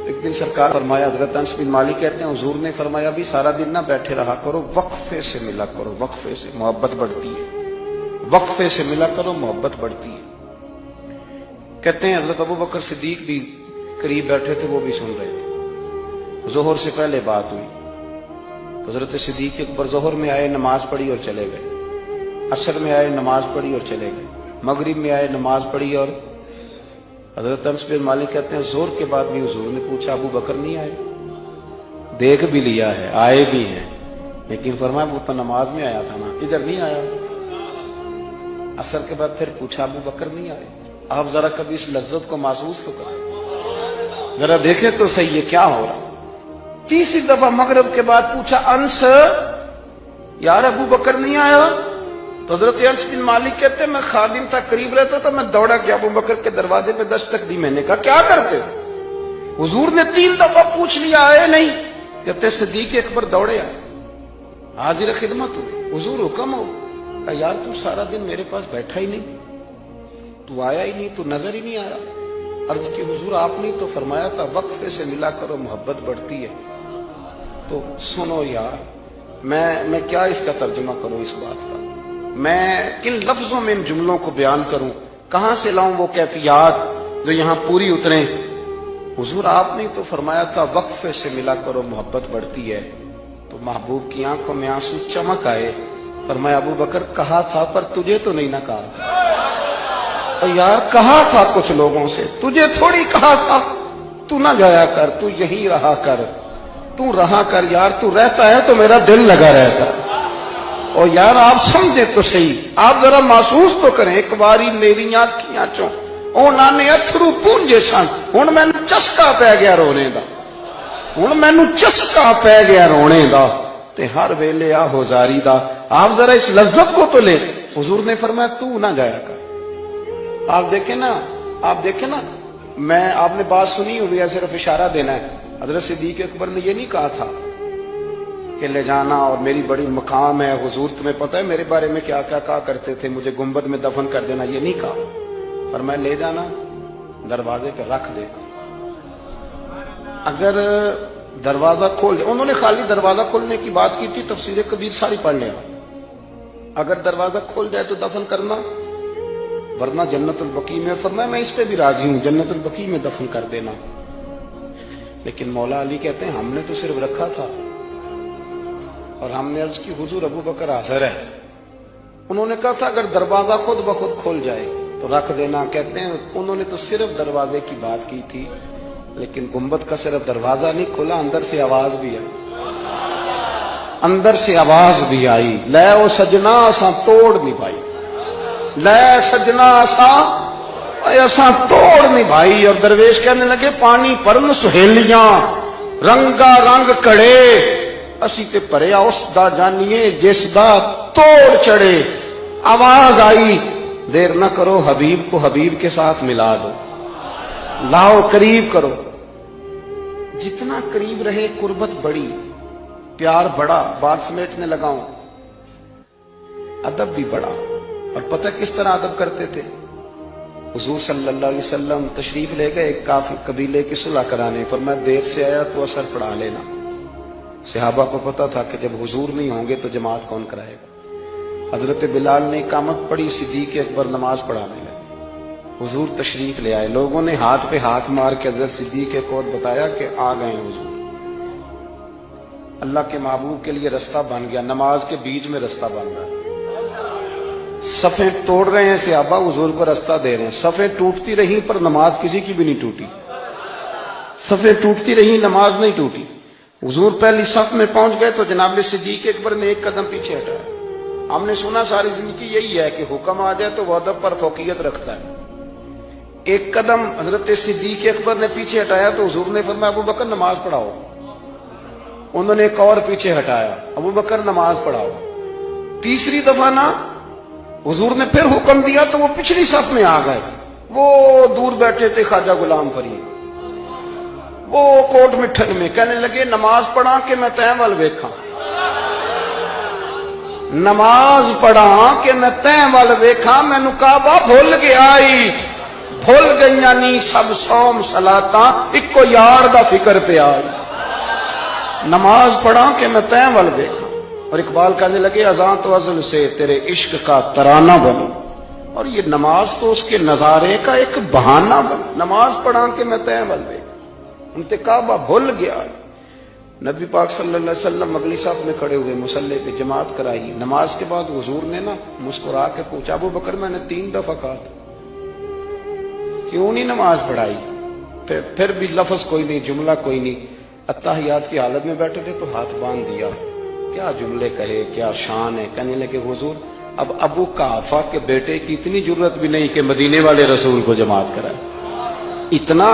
ایک دن سرکار فرمایا، حضرت انس بن مالک کہتے ہیں حضور نے فرمایا بھی سارا دن نہ بیٹھے رہا کرو، وقفے سے ملا کرو، وقفے سے محبت بڑھتی ہے، وقفے سے ملا کرو محبت بڑھتی ہے۔ کہتے ہیں حضرت ابو بکر صدیق بھی قریب بیٹھے تھے، وہ بھی سن رہے تھے۔ ظہر سے پہلے بات ہوئی تو حضرت صدیق اکبر ظہر میں آئے، نماز پڑھی اور چلے گئے، عصر میں آئے، نماز پڑھی اور چلے گئے، مغرب میں آئے، نماز پڑھی اور حضرت انس بن مالک کہتے ہیں ظہر کے بعد بھی حضور نے پوچھا ابو بکر نہیں آئے؟ دیکھ بھی لیا ہے، آئے بھی ہیں، لیکن فرمایا وہ تو نماز میں آیا تھا نا، ادھر نہیں آیا۔ عصر کے بعد پھر پوچھا ابو بکر نہیں آئے؟ آپ ذرا کبھی اس لذت کو محسوس تو کریں، ذرا دیکھیں تو صحیح ہے کیا ہو رہا۔ تیسری دفعہ مغرب کے بعد پوچھا انس یار ابو بکر نہیں آیا؟ تو حضرت انس بن مالک کہتے ہیں میں خادم تھا، قریب رہتا تو میں دوڑا گیا ابو بکر کے دروازے پہ دستک دی، میں نے کہا کیا کرتے ہو؟ حضور نے 3 دفعہ پوچھ لیا، آئے نہیں؟ کہتے صدیق اکبر دوڑے آئے، حاضر خدمت ہوئی، حضور حکم ہو۔ کہا یار تو سارا دن میرے پاس بیٹھا ہی نہیں، تو آیا ہی نہیں، تو نظر ہی نہیں آیا۔ عرض کی حضور آپ نے تو فرمایا تھا وقفے سے ملا کرو محبت بڑھتی ہے۔ تو سنو یار، میں کیا اس کا ترجمہ کروں اس بات کا، میں کن لفظوں میں ان جملوں کو بیان کروں، کہاں سے لاؤں وہ کیفیات جو یہاں پوری اتریں۔ حضور آپ نے تو فرمایا تھا وقفے سے ملا کرو محبت بڑھتی ہے۔ تو محبوب کی آنکھوں میں آنسو چمک آئے، فرمایا ابو بکر کہا تھا پر تجھے تو نہیں نہ کہا تھا۔ اور یار کہا تھا کچھ لوگوں سے، تجھے تھوڑی کہا تھا تو نہ جایا کر، تو یہی رہا کر، تو رہا کر یار، تو رہتا ہے تو میرا دل لگا رہتا ہے۔ اور یار آپ سمجھے تو صحیح، آپ ذرا محسوس تو کریں، ایک باری میری آنکھیاں چوں اونا نے اتھرو پونجے سن، ہن مینوں چسکا پی گیا رونے دا، ہن مینوں چسکا پی گیا رونے دا، تے ہر ویلے آہو زاری دا۔ آپ ذرا اس لذت کو تو لیں۔ حضور نے فرمایا تو نہ جایا کر۔ آپ دیکھیں نا، میں آپ نے بات سنی ہوئی ہے، صرف اشارہ دینا ہے۔ حضرت صدیق اکبر نے یہ نہیں کہا تھا کہ لے جانا اور میری بڑی مقام ہے، حضور تمہیں پتہ ہے میرے بارے میں کیا کیا کہا کرتے تھے، مجھے گنبد میں دفن کر دینا، یہ نہیں کہا۔ فرمایا لے جانا، دروازے پہ رکھ دے، اگر دروازہ کھول دے، انہوں نے خالی دروازہ کھولنے کی بات کی تھی، تفسیر کبیر ساری پڑھ لیا، اگر دروازہ کھول جائے تو دفن کرنا، ورنہ جنت البقیع میں۔ فرمایا میں اس پہ بھی راضی ہوں، جنت البقیع میں دفن کر دینا۔ لیکن مولا علی کہتے ہیں ہم نے تو صرف رکھا تھا، اور ہم نے عرض کی حضور ابو بکر حاضر ہے۔ انہوں نے کہا تھا اگر دروازہ خود بخود کھل جائے تو رکھ دینا۔ کہتے ہیں انہوں نے تو صرف دروازے کی بات کی تھی، لیکن گنبد کا صرف دروازہ نہیں کھلا، اندر سے آواز بھی آئی، اندر سے آواز بھی آئی، لے او سجنا اساں توڑ نہیں پائی، لے سجنا اساں توڑ نہیں بھائی۔ اور درویش کہنے لگے پانی پرن سہیلیاں رنگا رنگ کڑے، اسی تے پریا اس دا جانیے جس دا توڑ چڑھے۔ آواز آئی دیر نہ کرو، حبیب کو حبیب کے ساتھ ملا دو، لاؤ قریب کرو۔ جتنا قریب رہے قربت بڑی، پیار بڑا، بات سمیٹنے لگاؤں، ادب بھی بڑا۔ اور پتہ کس طرح ادب کرتے تھے؟ حضور صلی اللہ علیہ وسلم تشریف لے گئے ایک کافر قبیلے کی صلح کرانے، فرمایا دیر سے آیا تو اثر پڑھا لینا۔ صحابہ کو پتا تھا کہ جب حضور نہیں ہوں گے تو جماعت کون کرائے گا۔ حضرت بلال نے اقامت پڑھی، صدیق اکبر نماز پڑھانے لگے، حضور تشریف لے آئے، لوگوں نے ہاتھ پہ ہاتھ مار کے حضرت صدیق کو بتایا کہ آ گئے ہیں حضور۔ اللہ کے محبوب کے لیے رستہ بن گیا، نماز کے بیچ میں رستہ بن گیا۔ صفیں توڑ رہے ہیں صحابہ، حضور کو رستہ دے رہے ہیں، صفیں ٹوٹتی رہی پر نماز کسی کی بھی نہیں ٹوٹی، صفیں ٹوٹتی رہی نماز نہیں ٹوٹی۔ حضور پہلی صف میں پہنچ گئے تو جناب صدیق اکبر نے ایک قدم پیچھے ہٹایا۔ ہم نے سنا ساری زندگی یہی ہے کہ حکم آ جائے تو وہ ادب پر فوقیت رکھتا ہے۔ ایک قدم حضرت صدیق اکبر نے پیچھے ہٹایا تو حضور نے فرمایا ابو بکر نماز پڑھاؤ۔ انہوں نے ایک اور پیچھے ہٹایا، ابو بکر نماز پڑھاؤ۔ تیسری دفعہ نا حضور نے پھر حکم دیا تو وہ پچھلی صف میں آ گئے۔ وہ دور بیٹھے تھے خواجہ غلام فرید، وہ کوٹ مٹھن میں، کہنے لگے نماز پڑھا کہ میں تین وال ویکھاں، نماز پڑھا کہ میں تین وال ویکھاں، مینوں کعبہ بھول گیا، بھول گئیاں نی سب سوم صلاتاں اکو یار دا فکر پہ آئی نماز پڑھا کہ میں تیں ول دیکھا اور اقبال کہنے لگے اذان تو ازل سے تیرے عشق کا ترانہ بنو اور یہ نماز تو اس کے نظارے کا ایک بہانہ بنو نماز پڑھا کہ میں تیں ول دیکھا انتقابہ بھول گیا نبی پاک صلی اللہ علیہ وسلم اگلی صف میں کھڑے ہوئے مصلی پہ جماعت کرائی نماز کے بعد حضور نے نا مسکرا کے پوچھا ابو بکر میں نے 3 دفعہ کہا تھا کیوں نہیں نماز پڑھائی پھر بھی لفظ کوئی نہیں جملہ کوئی نہیں اتحیات کی حالت میں بیٹھے تھے تو ہاتھ باندھ دیا کیا جملے کہے کیا شان ہے کہنے لگے حضور اب ابو قحافہ کے بیٹے کی اتنی جرت بھی نہیں کہ مدینے والے رسول کو جماعت کرائے اتنا